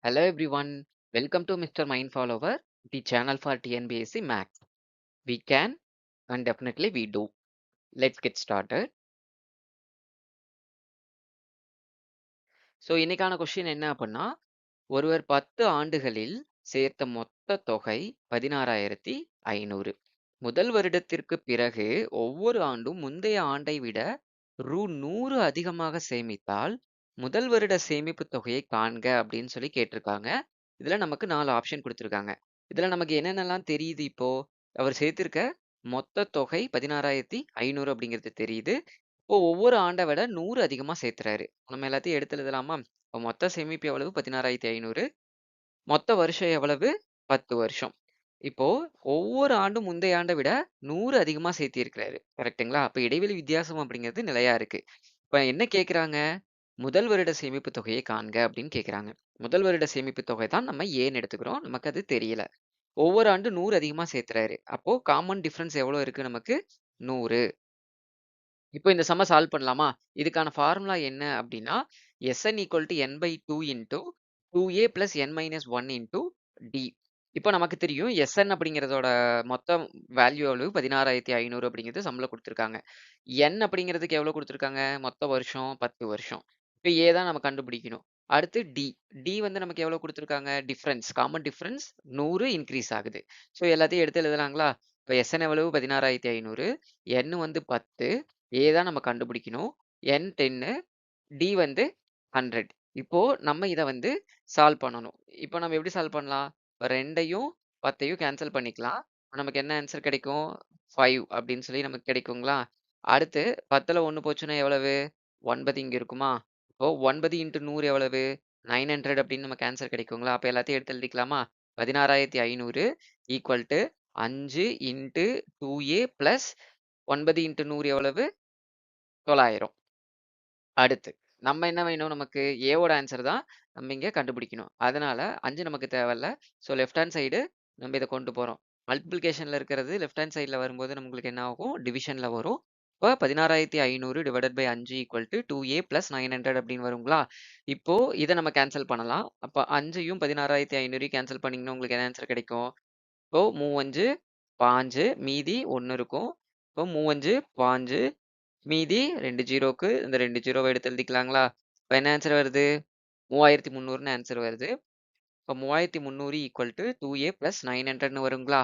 Hello everyone, welcome to Mr. Mind Follower, the channel for TNBSC Max. We can and definitely we do. Let's get started. இன்னைக்கான question என்ன அப்படின்னா, ஒருவர் 10 ஆண்டுகளில் சேர்த்த மொத்த தொகை 16,500. முதல் வருடத்திற்கு பிறகு ஒவ்வொரு ஆண்டும் முந்தைய ஆண்டை விட ரூ. 100 அதிகமாக சேமித்தால், முதல் வருட சேமிப்பு தொகையை காண்க அப்படின்னு சொல்லி கேட்டிருக்காங்க. இதுல நமக்கு 4 ஆப்ஷன் குடுத்திருக்காங்க. இதுல நமக்கு என்னென்னலாம் தெரியுது இப்போ? அவர் சேர்த்திருக்க மொத்த தொகை 16,500 அப்படிங்கிறது தெரியுது. இப்போ ஒவ்வொரு ஆண்ட விட 100 அதிகமா சேர்த்துறாரு. நம்ம எல்லாத்தையும் எடுத்து எழுதலாமா? இப்ப மொத்த சேமிப்பு எவ்வளவு? 16,500. மொத்த வருஷம் எவ்வளவு? 10 வருஷம். இப்போ ஒவ்வொரு ஆண்டும் முந்தைய ஆண்ட விட 100 அதிகமா சேர்த்திருக்கிறாரு. கரெக்ட்டுங்களா? அப்ப இடைவெளி வித்தியாசம் அப்படிங்கிறது நிலையா இருக்கு. இப்ப என்ன கேட்குறாங்க? முதல் வருட சேமிப்பு தொகையை காண்க அப்படின்னு கேட்குறாங்க. முதல் வருட சேமிப்பு தொகை தான் நம்ம ஏன்னு எடுத்துக்கிறோம். நமக்கு அது தெரியல. ஒவ்வொரு ஆண்டு 100 அதிகமா சேர்த்துறாரு. அப்போ காமன் டிஃபரன்ஸ் எவ்வளோ இருக்கு நமக்கு? 100. இப்போ இந்த சம்ம சால்வ் பண்ணலாமா? இதுக்கான ஃபார்முலா என்ன அப்டின்னா, Sn = n/2 into 2a + n - 1 into d. இப்போ நமக்கு தெரியும் Sn அப்படிங்கிறதோட மொத்த வேல்யூ எவ்வளவு? 16,500 அப்படிங்கிறது சம்ல குடுத்துருக்காங்க. n அப்படிங்கிறதுக்கு எவ்வளோ குடுத்துருக்காங்க? மொத்த வருஷம் 10 வருஷம். இப்போ a தான் நம்ம கண்டுபிடிக்கணும். அடுத்து d. d வந்து நமக்கு எவ்வளோ குடுத்துருக்காங்க? டிஃபரன்ஸ், காமன் டிஃபரன்ஸ் 100 இன்கிரீஸ் ஆகுது. எல்லாத்தையும் எடுத்து எழுதலாங்களா? இப்போ Sn எவ்வளவு? 16,500. n வந்து 10. ஏ தான் நம்ம கண்டுபிடிக்கணும். என் 10, டி வந்து 100. இப்போ நம்ம இத வந்து சால்வ் பண்ணணும். இப்போ நம்ம எப்படி சால்வ் பண்ணலாம்? 2யும் 10யும் கேன்சல் பண்ணிக்கலாம். நமக்கு என்ன ஆன்ஸர் கிடைக்கும்? 5 அப்படின்னு சொல்லி நமக்கு கிடைக்குங்களா? அடுத்து 10ல 1 போச்சுன்னா எவ்வளவு? 9 இங்க இருக்குமா? இப்போ 9 × 100 எவ்வளவு? 900 அப்படின்னு நமக்கு ஆன்ஸர் கிடைக்குங்களா? அப்ப எல்லாத்தையும் எடுத்து எழுதிக்கலாமா? 16,500 = 5 × 2a + 9 × 100 எவ்வளவு? 900. அடுத்து, நம்ம என்ன வேணும் நமக்கு? ஏவோட ஆன்ஸர் தான் நம்ம இங்க கண்டுபிடிக்கணும். அதனால 5 நமக்கு தேவையில்ல. லெஃப்ட் ஹேண்ட் சைடு நம்ம இத கொண்டு போறோம். மல்டிப்ளிகேஷன்ல இருக்கிறது லெஃப்ட் ஹேண்ட் சைட்ல வரும்போது நம்மளுக்கு என்ன ஆகும்? டிவிஷன்ல வரும். இப்ப 16,500 / 5 = 2a + 900 அப்படின்னு வருங்களா? இப்போ இத நம்ம கேன்சல் பண்ணலாம். அப்ப 5யும் 16,500யும் கேன்சல் பண்ணீங்கன்னா உங்களுக்கு என்ன ஆன்ஸர் கிடைக்கும்? இப்போ 3 5 மீதி 1 இருக்கும். இப்போ 3 5 மீதி 2 ஜீரோக்கு இந்த 2 ஜீரோவ எடுத்து எழுதிக்கலாங்களா? இப்ப என்ன ஆன்ஸர் வருது? 3300ன்னு ஆன்ஸர் வருது. இப்ப 3300 = 2a + 900ன்னு வருங்களா?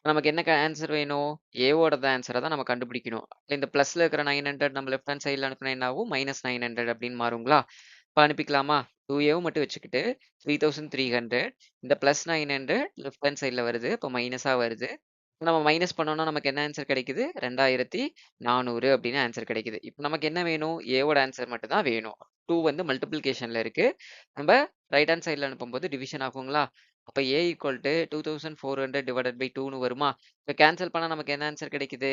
நமக்கு என்ன ஆன்ஸர் வேணும்? ஏவோட ஆன்ஸர தான் நம்ம கண்டுபிடிக்கணும். இந்த பிளஸ்ல இருக்கிற 900 நம்ம லெஃப்ட் ஹேண்ட் சைட்ல அனுப்புனா என்ன ஆகும்? -900 அப்படின்னு மாறுங்களா? இப்ப அனுப்பிக்கலாமா? 2ஏவும் மட்டும் வச்சுக்கிட்டு 3300 இந்த +900 லெஃப்ட் ஹேண்ட் சைட்ல வருது. அப்ப மைனஸா வருது. நம்ம மைனஸ் பண்ணோம்னா நமக்கு என்ன ஆன்ஸர் கிடைக்குது? 2400 அப்படின்னு ஆன்ஸர் கிடைக்குது. இப்ப நமக்கு என்ன வேணும்? ஏவோட ஆன்ஸர் மட்டும் தான் வேணும். 2 வந்து மல்டிப்ளிகேஷன்ல இருக்கு. நம்ப ரைட் ஹேண்ட் சைட்ல அனுப்பும்போது டிவிஷன் ஆகுங்களா? அப்ப A = 2400 / 2ன்னு வருமா? இப்ப கேன்சல் பண்ணா நமக்கு என்ன ஆன்ஸர் கிடைக்குது?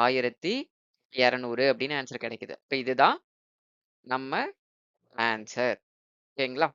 1200 அப்படின்னு ஆன்ஸர் கிடைக்குது. இப்ப இதுதான் நம்ம ஆன்ஸர். ஓகேங்களா?